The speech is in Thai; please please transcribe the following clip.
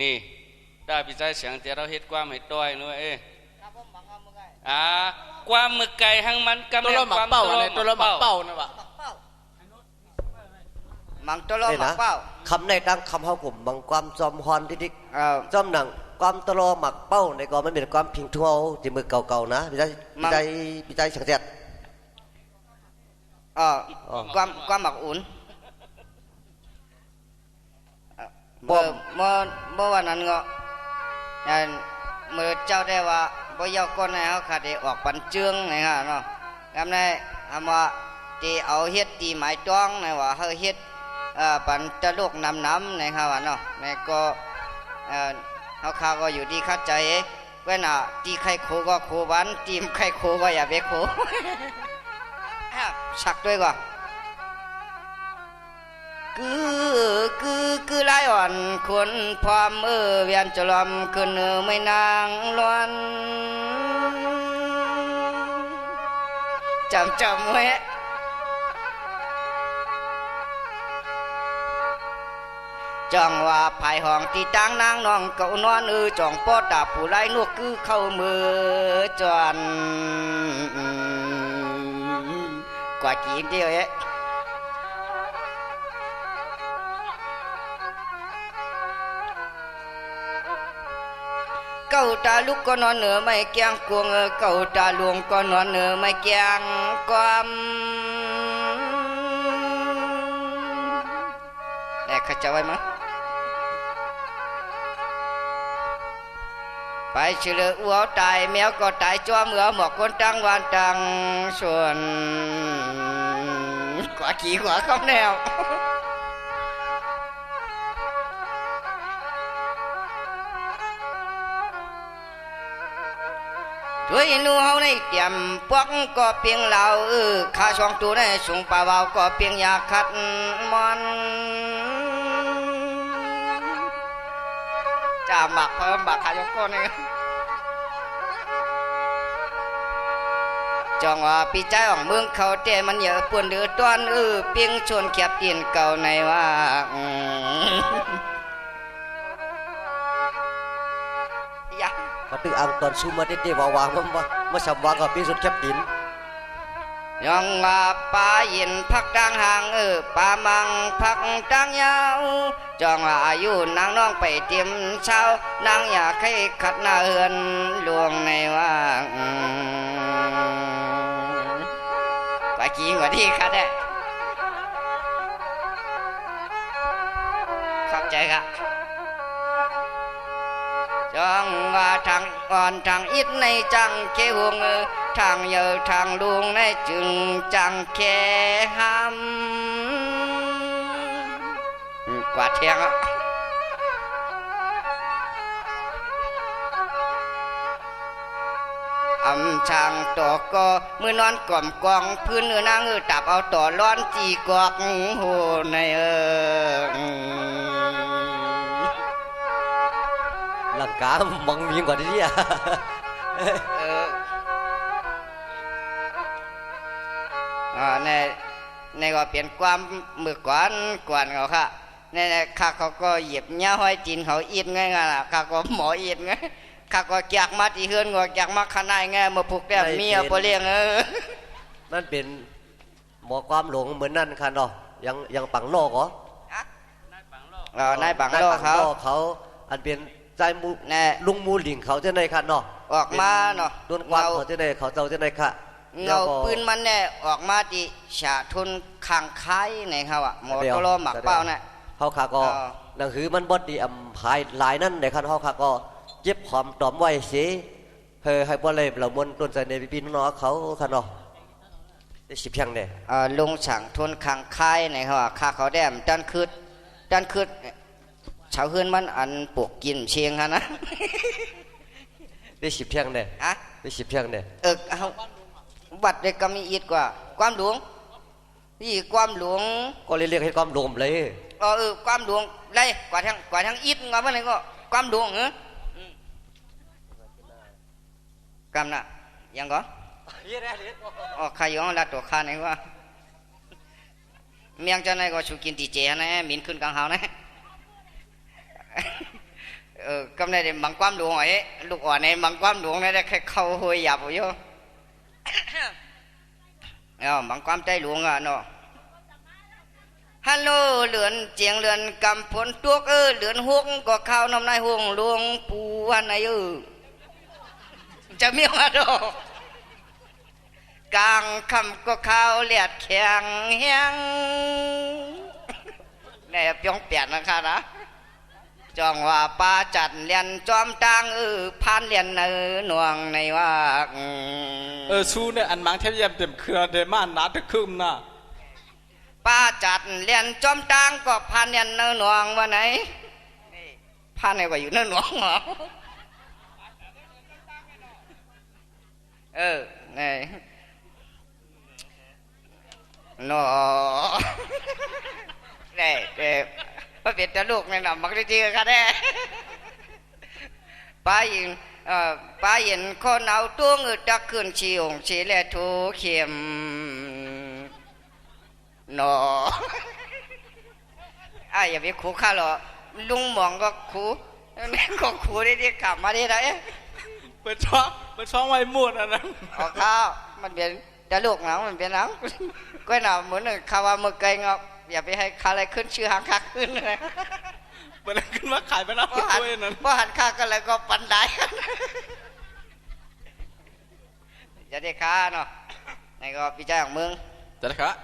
นี่ได้พิจัยเสียงแต่เราเฮ็ดความให้ต้อยนู้นความมึกไก่หังมันกำ ตัวเราหมักเป้าอะไรตัวเราหมักเป้านะวะมังตัวเราหมักเป้าคำในดังคำเฮากลุ่มบางความจอมฮอนที่จอมหนังความตลอหมักเป้าในก่อนมันเป็นความพิงทั่วที่มือเก่าๆนะพิจัยสังเกตความหมักอุ่นเมื่อวันนั้นก็เมื่อเจ้าได้ว่าบ่ยาวก้นให้เขาขาดได้ออกปันเจืองนะฮะเนาะคำนี้คำว่าตีเอาเฮ็ดตีหมายจ้องนะว่าเขาเฮ็ดปันตะลุกน้ำนะครับว่าเนาะนี่ก็เขาข้าก็อยู่ที่คัดใจเว้นตีไข่โคก็โควันตีมไข่โคก็อย่าไปโคสักด้วยก่อนคือไล่อ่อนคนพร้อมเวียนจะลอมขึ้นไม่นางล้วนจำไว้จังว่าภายห้องที่ตั้งนางน้องเก่านอนจ่องป้อตาผู้ไล่นวกคือเข้ามือจวนกว่ากี่เดียวเก่าตาลูกก็นอนเหนือไม่เกียงกวงเก่าตาหลวงก็นอนเหนือไม่เกียงความแน่ข้าจะไว้มั้ยไปเฉลืออ้วตายแมวก็ตายจ้อเมื่อหมอกคนตั้งวันตั้งส่วนกว่าขี้กว่าข้าวแนวด้วยนูเฮาในเตรียมพวกก็เพียงเราข้าช่องตัวในสูงป่าวาวก็เพียงยาคัดมันจะหมักเพิ่มหมักขายกก้อนนี่จองว่าปีใจของเมืองเขาแต่มันเยอะปวนเดือดต้อนเพียงชวนเขียบตีนเก่าในว่าก็ตึกอังตอนซูมาได้ว่าวางมาสัมวางกับพี่สุดแคบดินยังว่าป่าเย็นพักดังห่างป่ามังพักดังยาวจองว่าอายุนางน้องไปเตรียมเช้านางอยากให้ขัดหน้าเฮือนลวงในว่าว่ากี่กว่าที่ขัดได้เข้าใจครับจองว่าทางอ่อนทางอิดในจังเคหวงทางเยอทางลุงในจึงจังแค่ห้ำกว่าเทียงช่างต่อก็มือนอนก่อมกองพื้นเนื้อนางตับเอาต่อร้อนจีกอกโหในหลังกามังมีกว่าที่อ่ะในก็เปลี่ยนความมือกวนเขาค่ะในข้าเขาก็เหยียบเนื้อห้อยจีนเขาอิดไงล่ะข้าก็หมออิดไงข้าก็แจกมาที่เฮือนก็แจกมาขนาดไงมาผูกแก้มเมียพอเลี้ยงนั่นเป็นหมอความหลงเหมือนนั่นค่ะเนาะยังปังโลกเหรอนายปังโลกเขาอันเป็นใจมูลุงมูหลิงเขาจะในค่ะเนาะออกมาเนาะโดนความเขาจะในเขาเจ้าจะในค่ะเงาปืนมันเนี่ยออกมาที่ฉาทุนคางคายในเขาอะหมอตโลหมักเป้าเนี่ยเขาขาก็หนังสือมันบดดีภายหลายนั่นในคันเขาขาก็เจ็บหอมตอมไว้เสียให้บ่เลยเรามนต้นใจในพี่น้องเขาค่ะเนาะได้สิบเพียงเนี่ยลุงฉังทุนคางคายในเขาอะขาเขาแดมด้านคืดชาวเฮือนมันอันปลูกกินเชียงฮะนะได้สิบเพียงเนี่ยได้สิบเพียงเนี่ยเอาวัดเด็กก็มีอีกกว่าความหลวงนี่ความหลวงก็เรียกให้ความหลวงเลยความหลวงเลยกว่าทางอีกงอมันเลยก็ความหลวงกำน่ะยังก็ใครอยู่ห้องละตัวข้าไหนวะเมียงจะไหนก็ชูกินตีเจนะมินขึ้นกลางเฮานะ ำในเด็บังความหลวงไอ้ลูกอ่อนในบังความหลวงในได้แค่เข้าหวยหยับอยู่ บังความใจหลวงอ่ะเนาะฮัลโหลเหลือนเจียงเหลือนกำผลตัวเหลือนหกก็ข้าวน้ำนายหงหลวงปู่วันไหนจะมีว่าดอกกลางคำก็ข้าวเลียดแข็งแห้งในปียงเปลี่ยนนะคะนะจองว่าป้าจัดเรียนจอมตังพานเรียนหน่วงในว่าชูเนี่ยอันมังเทพยมเต็มเครือเดมานาตะคึมน่ะป้าจัดเรียนจอมตังก็พานเรียนหน่วงว่าไหนพานไหนว่าอยู่หน่วงเหรอนี่เนาะนี่พระเบียดลูกนี่นะมักได้จีกันแน่ป้าเห็นคนเอาตัวเงือดักขึ้นชีองชีแลทูเข็มเนาะอย่าไปขู่ข้าหรอลุงมองก็ขู่แม่ก็ขู่ได้ที่กลับมาได้ไหนเป็นช่องไว้หมดอ่ะนะข้าวมันเป็นจะลูกหนังมันเป็นหนังก็หนาเหมือนข้าวมือไก่งอกอย่าไปให้ข้าอะไรขึ้นชื่อหางคักขึ้นเลยเปิดขึ้นมาขายไปนะด้วยนั่นพอหันข้าก็เลยก็ปันได้จะได้ข้าเนาะนี่ก็พี่ใจของมึงจะได้ครับ